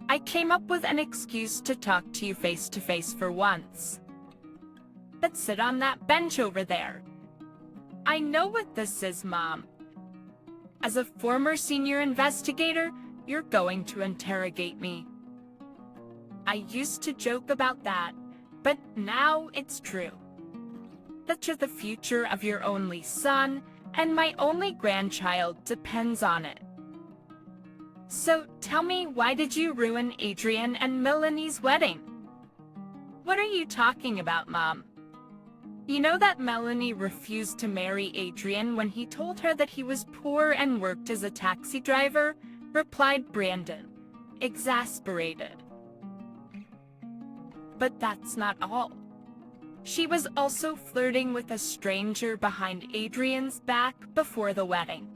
I came up with an excuse to talk to you face to face for once. But sit on that bench over there. I know what this is, Mom. As a former senior investigator, you're going to interrogate me. I used to joke about that, but now it's true. That you're the future of your only son, and my only grandchild depends on it. So tell me, why did you ruin Adrian and Melanie's wedding? What are you talking about, Mom? You know that Melanie refused to marry Adrian when he told her that he was poor and worked as a taxi driver, replied Brandon, exasperated. But that's not all. She was also flirting with a stranger behind Adrian's back before the wedding.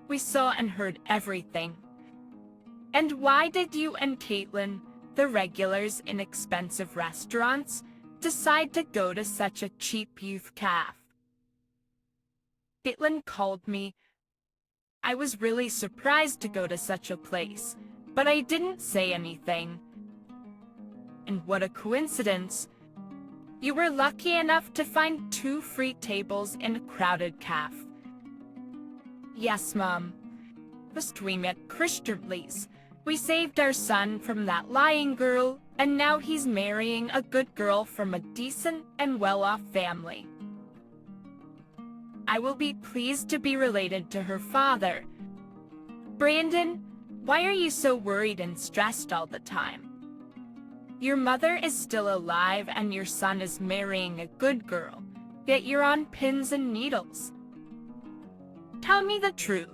We saw and heard everything. And why did you and Caitlin, the regulars in expensive restaurants, decide to go to such a cheap youth cafe? Caitlin called me. I was really surprised to go to such a place, but I didn't say anything. And what a coincidence. You were lucky enough to find 2 free tables in a crowded cafe. Yes, Mom. First we met Christianly's. We saved our son from that lying girl, and now he's marrying a good girl from a decent and well-off family. I will be pleased to be related to her father. Brandon, why are you so worried and stressed all the time? Your mother is still alive and your son is marrying a good girl, yet you're on pins and needles. Tell me the truth.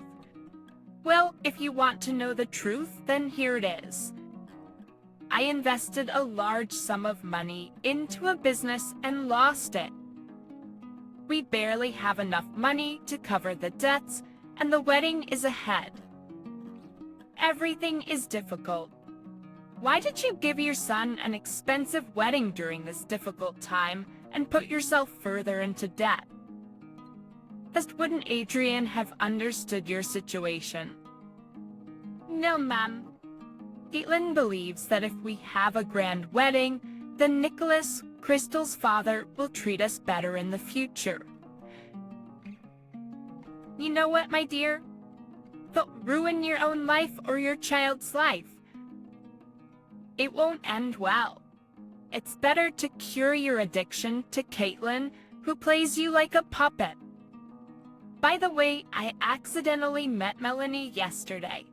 Well, if you want to know the truth, then here it is. I invested a large sum of money into a business and lost it. We barely have enough money to cover the debts, and the wedding is ahead. Everything is difficult. Why did you give your son an expensive wedding during this difficult time and put yourself further into debt? Just wouldn't Adrian have understood your situation? No, Mom. Caitlin believes that if we have a grand wedding, then Nicholas, Crystal's father, will treat us better in the future. You know what, my dear? Don't ruin your own life or your child's life. It won't end well. It's better to cure your addiction to Caitlin, who plays you like a puppet. By the way, I accidentally met Melanie yesterday.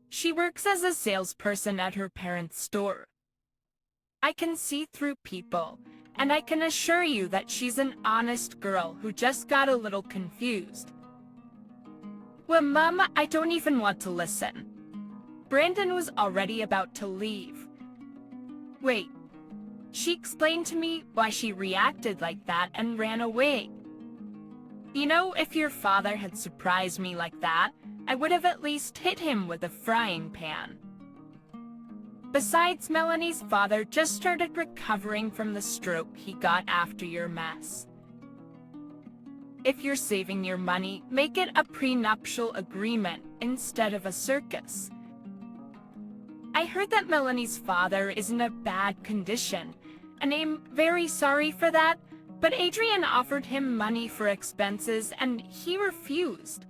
She works as a salesperson at her parents' store. I can see through people, and I can assure you that she's an honest girl who just got a little confused. Well, Mom, I don't even want to listen. Brandon was already about to leave. Wait, she explained to me why she reacted like that and ran away. You know, if your father had surprised me like that, I would have at least hit him with a frying pan. Besides, Melanie's father just started recovering from the stroke he got after your mess. If you're saving your money, make it a prenuptial agreement instead of a circus. I heard that Melanie's father is in a bad condition, and I'm very sorry for that, but Adrian offered him money for expenses and he refused.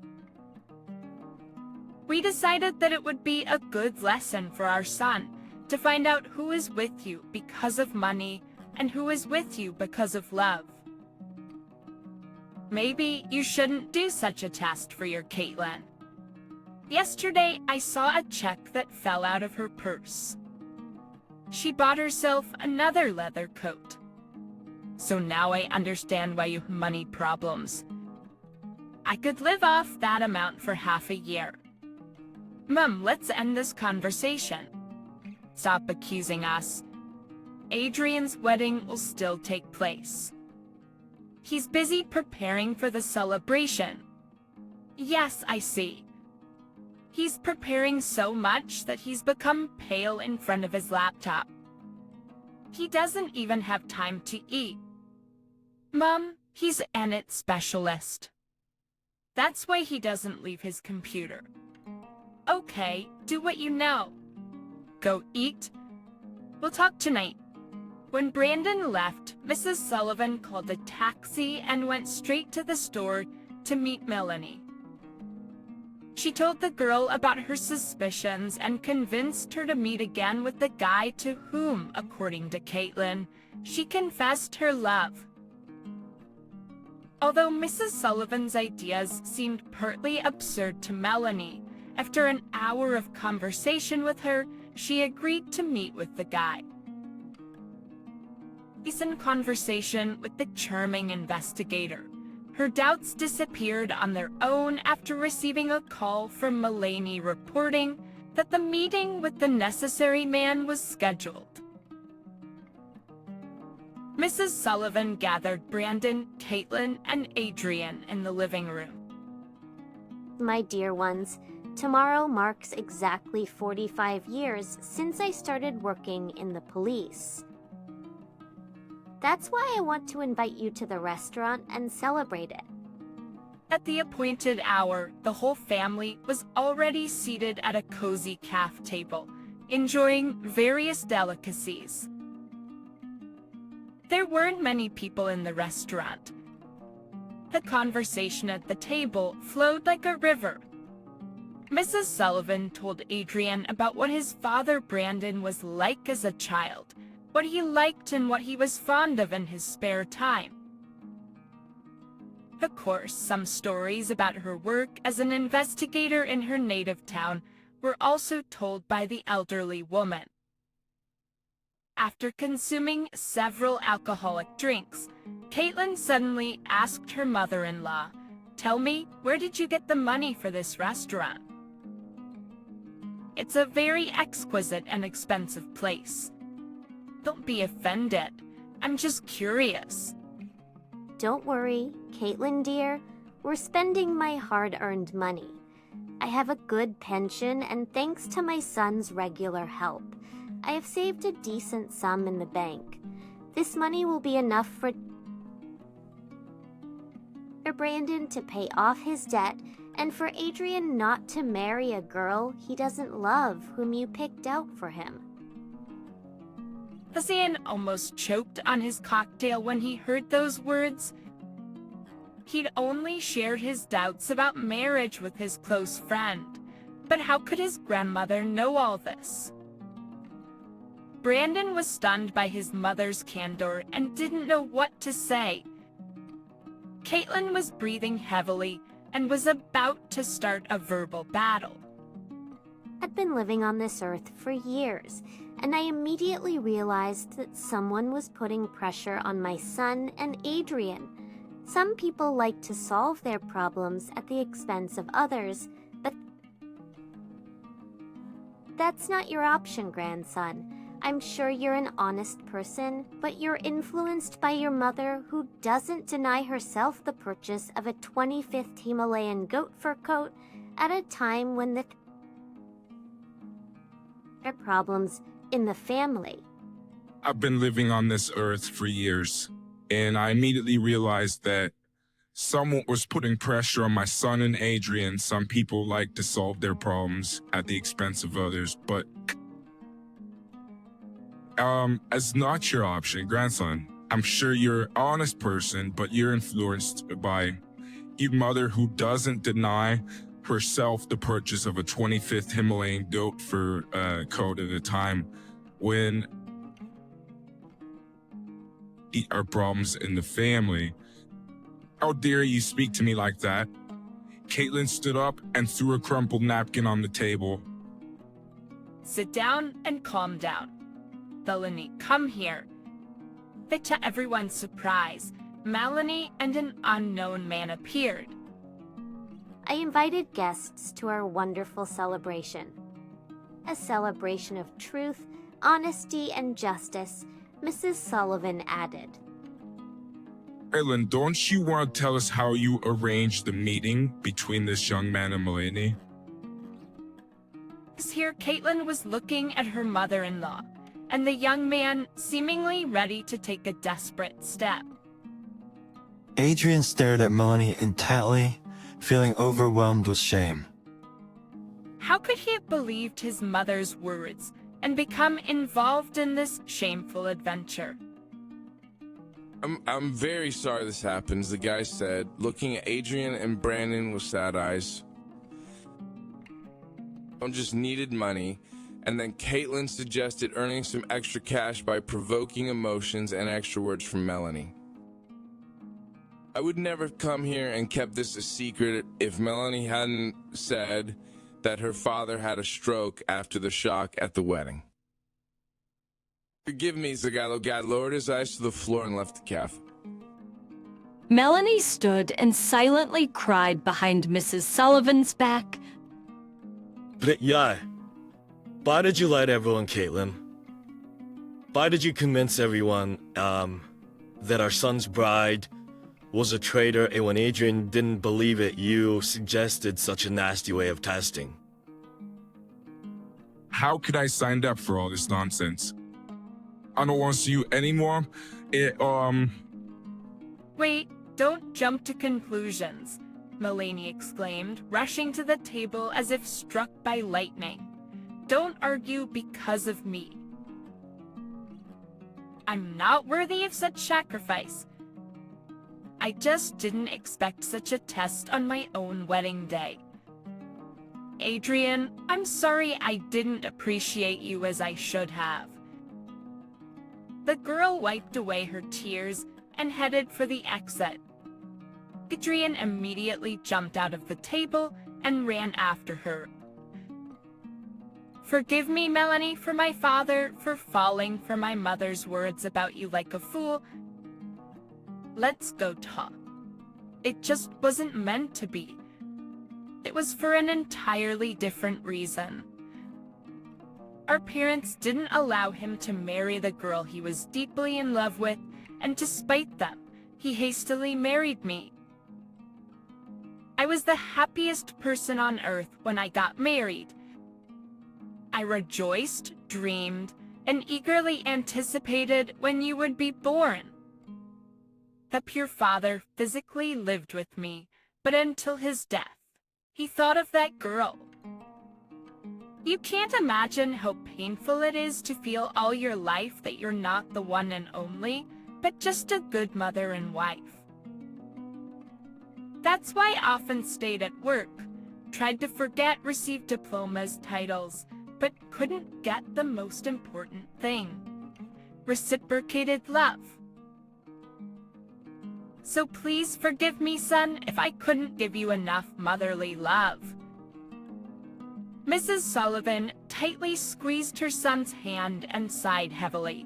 We decided that it would be a good lesson for our son to find out who is with you because of money and who is with you because of love. Maybe you shouldn't do such a test for your Caitlin. Yesterday, I saw a check that fell out of her purse. She bought herself another leather coat. So now I understand why you have money problems. I could live off that amount for half a year. Mom, let's end this conversation. Stop accusing us. Adrian's wedding will still take place. He's busy preparing for the celebration. Yes, I see. He's preparing so much that he's become pale in front of his laptop. He doesn't even have time to eat. Mom, he's an IT specialist. That's why he doesn't leave his computer. Okay, do what you know. Go eat. We'll talk tonight. When Brandon left, Mrs. Sullivan called a taxi and went straight to the store to meet Melanie. She told the girl about her suspicions and convinced her to meet again with the guy to whom, according to Caitlin, she confessed her love. Although Mrs. Sullivan's ideas seemed partly absurd to Melanie, after an hour of conversation with her, she agreed to meet with the guy. He's in conversation with the charming investigator. Her doubts disappeared on their own after receiving a call from Melanie reporting that the meeting with the necessary man was scheduled. Mrs. Sullivan gathered Brandon, Caitlin, and Adrian in the living room. My dear ones, tomorrow marks exactly 45 years since I started working in the police. That's why I want to invite you to the restaurant and celebrate it. At the appointed hour, the whole family was already seated at a cozy caf table, enjoying various delicacies. There weren't many people in the restaurant. The conversation at the table flowed like a river. Mrs. Sullivan told Adrian about what his father Brandon was like as a child, what he liked and what he was fond of in his spare time. Of course, some stories about her work as an investigator in her native town were also told by the elderly woman. After consuming several alcoholic drinks, Caitlin suddenly asked her mother-in-law, "Tell me, where did you get the money for this restaurant?" It's a very exquisite and expensive place. Don't be offended. I'm just curious. Don't worry, Caitlin dear. We're spending my hard-earned money. I have a good pension, and thanks to my son's regular help, I have saved a decent sum in the bank. This money will be enough for Brandon to pay off his debt and for Adrian not to marry a girl he doesn't love whom you picked out for him. Hassan almost choked on his cocktail when he heard those words. He'd only shared his doubts about marriage with his close friend, but how could his grandmother know all this? Brandon was stunned by his mother's candor and didn't know what to say. Caitlin was breathing heavily and was about to start a verbal battle. I'd been living on this earth for years, and I immediately realized that someone was putting pressure on my son and Adrian. Some people like to solve their problems at the expense of others, but that's not your option, grandson. I'm sure you're an honest person, but you're influenced by your mother, who doesn't deny herself the purchase of a 25th Himalayan goat fur coat at a time when there are problems in the family. I've been living on this earth for years, and I immediately realized that someone was putting pressure on my son and Adrian. Some people like to solve their problems at the expense of others, but as not your option, grandson. I'm sure you're an honest person, but you're influenced by your mother, who doesn't deny herself the purchase of a 25th Himalayan goat fur coat at a time when there are problems in the family. How dare you speak to me like that? Caitlin stood up and threw a crumpled napkin on the table. Sit down and calm down. Melanie, come here. But to everyone's surprise, Melanie and an unknown man appeared. I invited guests to our wonderful celebration. A celebration of truth, honesty, and justice, Mrs. Sullivan added. Caitlin, don't you want to tell us how you arranged the meeting between this young man and Melanie? Here, Caitlin was looking at her mother-in-law, and the young man seemingly ready to take a desperate step. Adrian stared at Melanie intently, feeling overwhelmed with shame. How could he have believed his mother's words and become involved in this shameful adventure? I'm very sorry this happens, the guy said, looking at Adrian and Brandon with sad eyes. I just needed money. And then Caitlin suggested earning some extra cash by provoking emotions and extra words from Melanie. I would never have come here and kept this a secret if Melanie hadn't said that her father had a stroke after the shock at the wedding. Forgive me, the guy lowered his eyes to the floor and left the cafe. Melanie stood and silently cried behind Mrs. Sullivan's back. But yeah. Why did you lie to everyone, Caitlin? Why did you convince everyone, that our son's bride was a traitor, and when Adrian didn't believe it, you suggested such a nasty way of testing? How could I sign up for all this nonsense? I don't want to see you anymore. Wait, don't jump to conclusions, Melanie exclaimed, rushing to the table as if struck by lightning. Don't argue because of me. I'm not worthy of such sacrifice. I just didn't expect such a test on my own wedding day. Adrian, I'm sorry I didn't appreciate you as I should have. The girl wiped away her tears and headed for the exit. Adrian immediately jumped out of the table and ran after her. Forgive me, Melanie, for my father, for falling for my mother's words about you like a fool. Let's go talk. It just wasn't meant to be. It was for an entirely different reason. Our parents didn't allow him to marry the girl he was deeply in love with, and despite them, he hastily married me. I was the happiest person on earth when I got married. I rejoiced, dreamed, and eagerly anticipated when you would be born. The pure father physically lived with me, but until his death, he thought of that girl. You can't imagine how painful it is to feel all your life that you're not the one and only, but just a good mother and wife. That's why I often stayed at work, tried to forget received diplomas, titles, but couldn't get the most important thing: reciprocated love. So please forgive me, son, if I couldn't give you enough motherly love. Mrs. Sullivan tightly squeezed her son's hand and sighed heavily.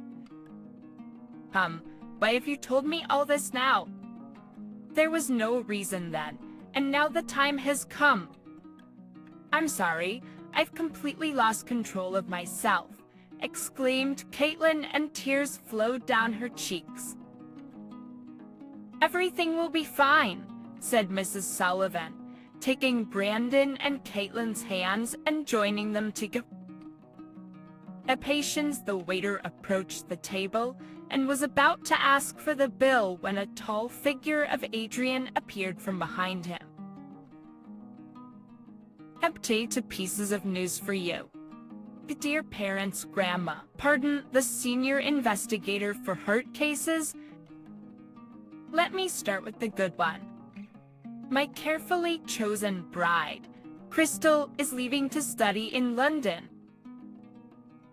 Why have you told me all this now? There was no reason then, and now the time has come. I'm sorry, I've completely lost control of myself, exclaimed Caitlin, and tears flowed down her cheeks. Everything will be fine, said Mrs. Sullivan, taking Brandon and Caitlin's hands and joining them together. Impatience, the waiter approached the table and was about to ask for the bill when a tall figure of Adrian appeared from behind him. Empty to pieces of news for you. The dear parents' grandma, pardon, the senior investigator for heart cases. Let me start with the good one. My carefully chosen bride, Crystal, is leaving to study in London.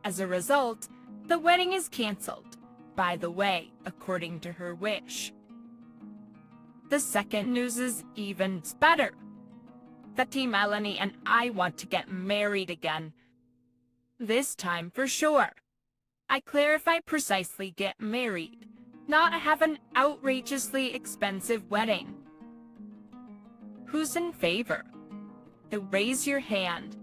As a result, the wedding is cancelled, by the way, according to her wish. The second news is even better. That Melanie and I want to get married again. This time for sure. I clarify precisely get married, not have an outrageously expensive wedding. Who's in favor? Raise your hand.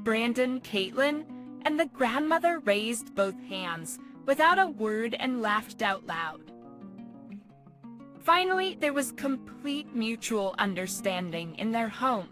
Brandon, Caitlin, and the grandmother raised both hands without a word and laughed out loud. Finally, there was complete mutual understanding in their home.